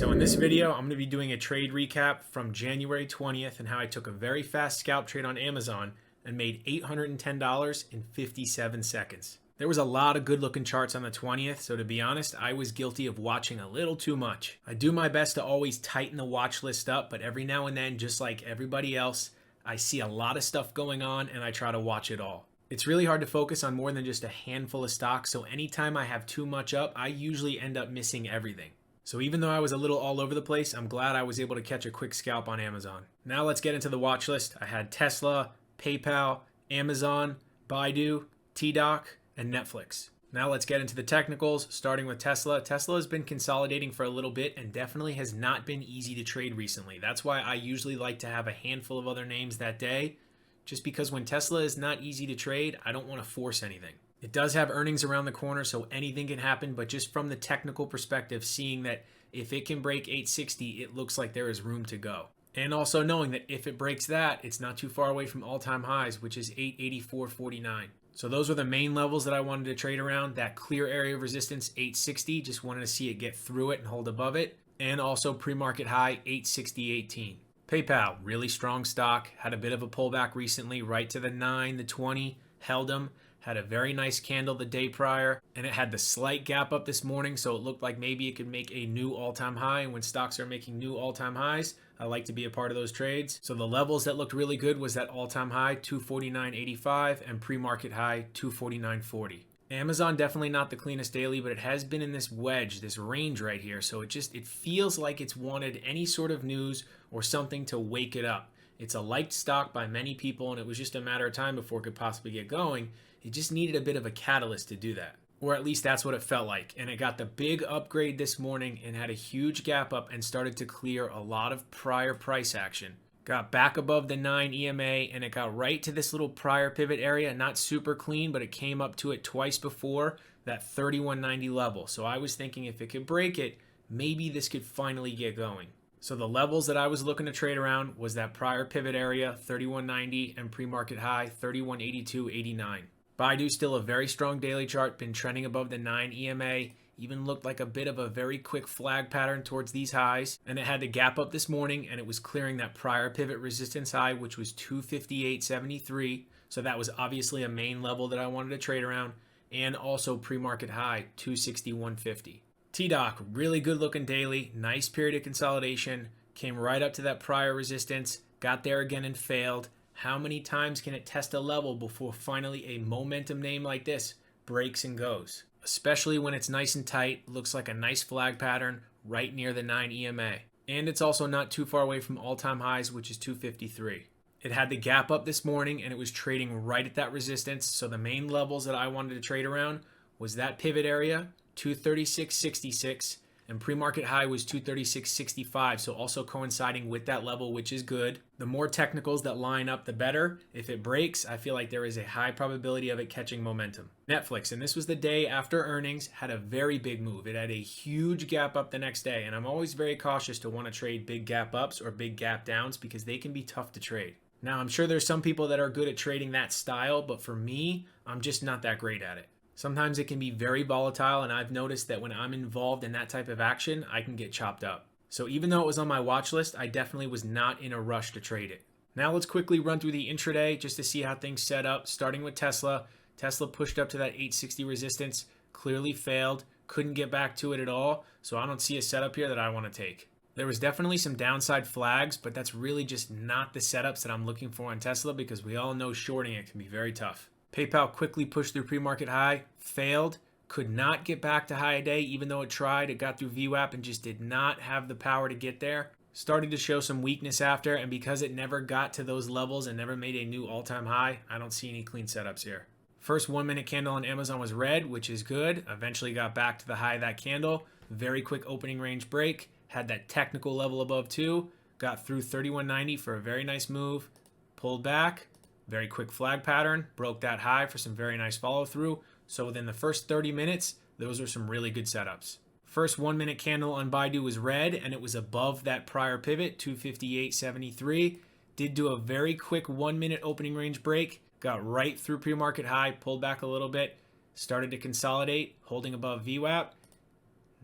So in this video, I'm going to be doing a trade recap from January 20th and how I took a very fast scalp trade on Amazon and made $810 in 57 seconds. There was a lot of good looking charts on the 20th, so to be honest, I was guilty of watching a little too much. I do my best to always tighten the watch list up, but every now and then, just like everybody else, I see a lot of stuff going on and I try to watch it all. It's really hard to focus on more than just a handful of stocks, so anytime I have too much up, I usually end up missing everything. So even though I was a little all over the place, I'm glad I was able to catch a quick scalp on Amazon. Now let's get into the watch list. I had Tesla, PayPal, Amazon, Baidu, TDoc, and Netflix. Now let's get into the technicals, starting with Tesla. Tesla has been consolidating for a little bit and definitely has not been easy to trade recently. That's why I usually like to have a handful of other names that day, just because when Tesla is not easy to trade, I don't want to force anything. It does have earnings around the corner, so anything can happen, but just from the technical perspective, seeing that if it can break 860, it looks like there is room to go. And also knowing that if it breaks that, it's not too far away from all-time highs, which is 884.49. So those were the main levels that I wanted to trade around. That clear area of resistance, 860, just wanted to see it get through it and hold above it. And also pre-market high, 860.18. PayPal, really strong stock, had a bit of a pullback recently, right to the 9, the 20, held them. Had a very nice candle the day prior, and it had the slight gap up this morning, so it looked like maybe it could make a new all-time high. And when stocks are making new all-time highs, I like to be a part of those trades. So the levels that looked really good was that all-time high, 249.85, and pre-market high, 249.40. Amazon definitely not the cleanest daily, but it has been in this wedge, this range right here. So it feels like it's wanted any sort of news or something to wake it up. It's a liked stock by many people, and it was just a matter of time before it could possibly get going. It just needed a bit of a catalyst to do that. Or at least that's what it felt like. And it got the big upgrade this morning and had a huge gap up and started to clear a lot of prior price action. Got back above the 9 EMA and it got right to this little prior pivot area. Not super clean, but it came up to it twice before that 31.90 level. So I was thinking if it could break it, maybe this could finally get going. So the levels that I was looking to trade around was that prior pivot area, 31.90, and pre-market high, 31.82.89. Baidu still a very strong daily chart, been trending above the 9 EMA, even looked like a bit of a very quick flag pattern towards these highs. And it had the gap up this morning and it was clearing that prior pivot resistance high, which was 258.73. So that was obviously a main level that I wanted to trade around, and also pre-market high, 261.50. TDoc, really good looking daily, nice period of consolidation, came right up to that prior resistance, got there again and failed. How many times can it test a level before finally a momentum name like this breaks and goes? Especially when it's nice and tight, looks like a nice flag pattern right near the 9 EMA. And it's also not too far away from all-time highs, which is 253. It had the gap up this morning and it was trading right at that resistance. So the main levels that I wanted to trade around was that pivot area, 236.66, and pre-market high was 236.65, so also coinciding with that level, which is good. The more technicals that line up, the better. If it breaks, I feel like there is a high probability of it catching momentum. Netflix, and this was the day after earnings, had a very big move. It had a huge gap up the next day, and I'm always very cautious to want to trade big gap ups or big gap downs because they can be tough to trade. Now, I'm sure there's some people that are good at trading that style, but for me, I'm just not that great at it. Sometimes it can be very volatile, and I've noticed that when I'm involved in that type of action, I can get chopped up. So even though it was on my watch list, I definitely was not in a rush to trade it. Now let's quickly run through the intraday just to see how things set up, starting with Tesla. Tesla pushed up to that 860 resistance, clearly failed, couldn't get back to it at all, so I don't see a setup here that I want to take. There was definitely some downside flags, but that's really just not the setups that I'm looking for on Tesla because we all know shorting it can be very tough. PayPal quickly pushed through pre-market high, failed, could not get back to high a day even though it tried. It got through VWAP and just did not have the power to get there. Started to show some weakness after, and because it never got to those levels and never made a new all-time high, I don't see any clean setups here. First 1 minute candle on Amazon was red, which is good. Eventually got back to the high of that candle. Very quick opening range break. Had that technical level above 2. Got through 31.90 for a very nice move. Pulled back. Very quick flag pattern, broke that high for some very nice follow through. So within the first 30 minutes, those are some really good setups. First 1 minute candle on Baidu was red and it was above that prior pivot, 258.73. Did do a very quick 1 minute opening range break, got right through pre-market high, pulled back a little bit, started to consolidate, holding above VWAP.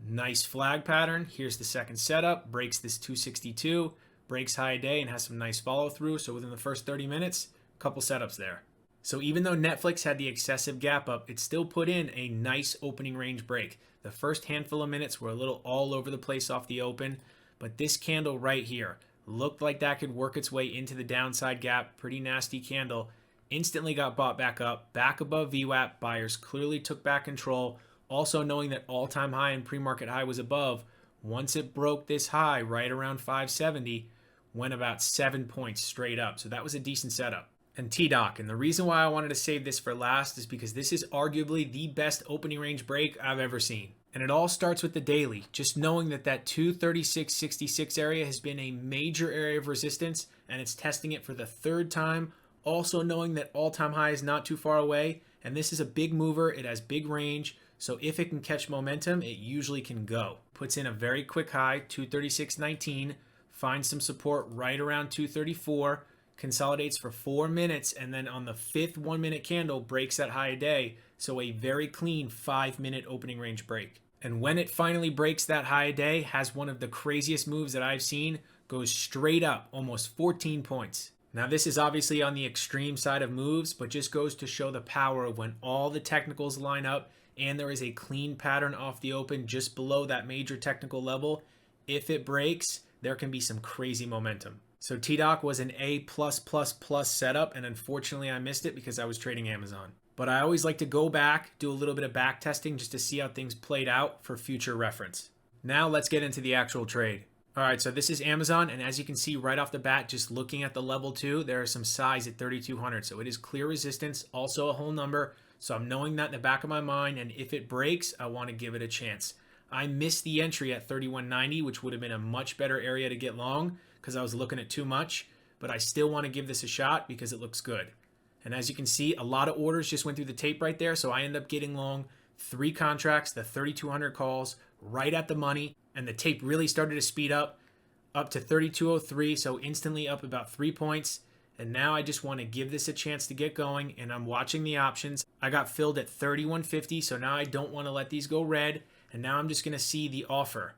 Nice flag pattern. Here's the second setup. Breaks this 262, breaks high day, and has some nice follow through. So within the first 30 minutes, a couple setups there. So even though Netflix had the excessive gap up, it still put in a nice opening range break. The first handful of minutes were a little all over the place off the open, but this candle right here looked like that could work its way into the downside gap. Pretty nasty candle. Instantly got bought back up, back above VWAP. Buyers clearly took back control. Also knowing that all-time high and pre-market high was above, once it broke this high right around 570, went about 7 points straight up. So that was a decent setup. And TDOC, and the reason why I wanted to save this for last is because this is arguably the best opening range break I've ever seen. And it all starts with the daily, just knowing that that 236.66 area has been a major area of resistance, and it's testing it for the third time. Also knowing that all-time high is not too far away, and this is a big mover, it has big range, so if it can catch momentum, it usually can go. Puts in a very quick high, 236.19, finds some support right around 234, consolidates for 4 minutes, and then on the fifth 1 minute candle breaks that high a day, so a very clean 5 minute opening range break. And when it finally breaks that high a day, has one of the craziest moves that I've seen, goes straight up almost 14 points. Now this is obviously on the extreme side of moves, but just goes to show the power of when all the technicals line up and there is a clean pattern off the open just below that major technical level. If it breaks, there can be some crazy momentum. So TDOC was an A+++ setup, and unfortunately I missed it because I was trading Amazon. But I always like to go back, do a little bit of back testing just to see how things played out for future reference. Now let's get into the actual trade. All right, so this is Amazon, and as you can see right off the bat, just looking at the level 2, there is some size at 3,200. So it is clear resistance, also a whole number. So I'm knowing that in the back of my mind, and if it breaks, I want to give it a chance. I missed the entry at 3190, which would have been a much better area to get long because I was looking at too much, but I still want to give this a shot because it looks good. And as you can see, a lot of orders just went through the tape right there, so I end up getting long 3 contracts, the 3,200 calls, right at the money, and the tape really started to speed up to 3203, so instantly up about 3 points. And now I just want to give this a chance to get going, and I'm watching the options. I got filled at 3150, so now I don't want to let these go red, and now I'm just going to see the offer.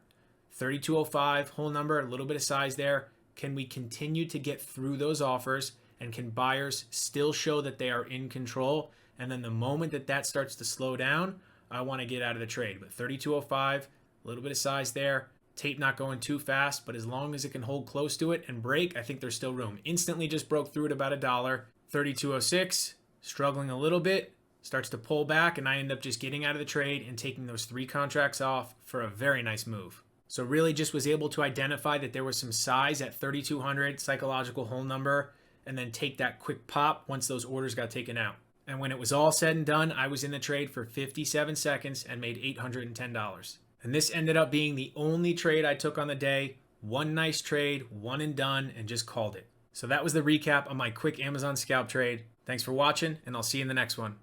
3205, whole number, a little bit of size there. Can we continue to get through those offers, and can buyers still show that they are in control? And then the moment that that starts to slow down, I want to get out of the trade. But 3205, a little bit of size there. Tape not going too fast, but as long as it can hold close to it and break, I think there's still room. Instantly just broke through at about $1. 3206, struggling a little bit, starts to pull back, and I end up just getting out of the trade and taking those 3 contracts off for a very nice move. So really just was able to identify that there was some size at 3,200, psychological whole number, and then take that quick pop once those orders got taken out. And when it was all said and done, I was in the trade for 57 seconds and made $810. And this ended up being the only trade I took on the day. One nice trade, one and done, and just called it. So that was the recap on my quick Amazon scalp trade. Thanks for watching, and I'll see you in the next one.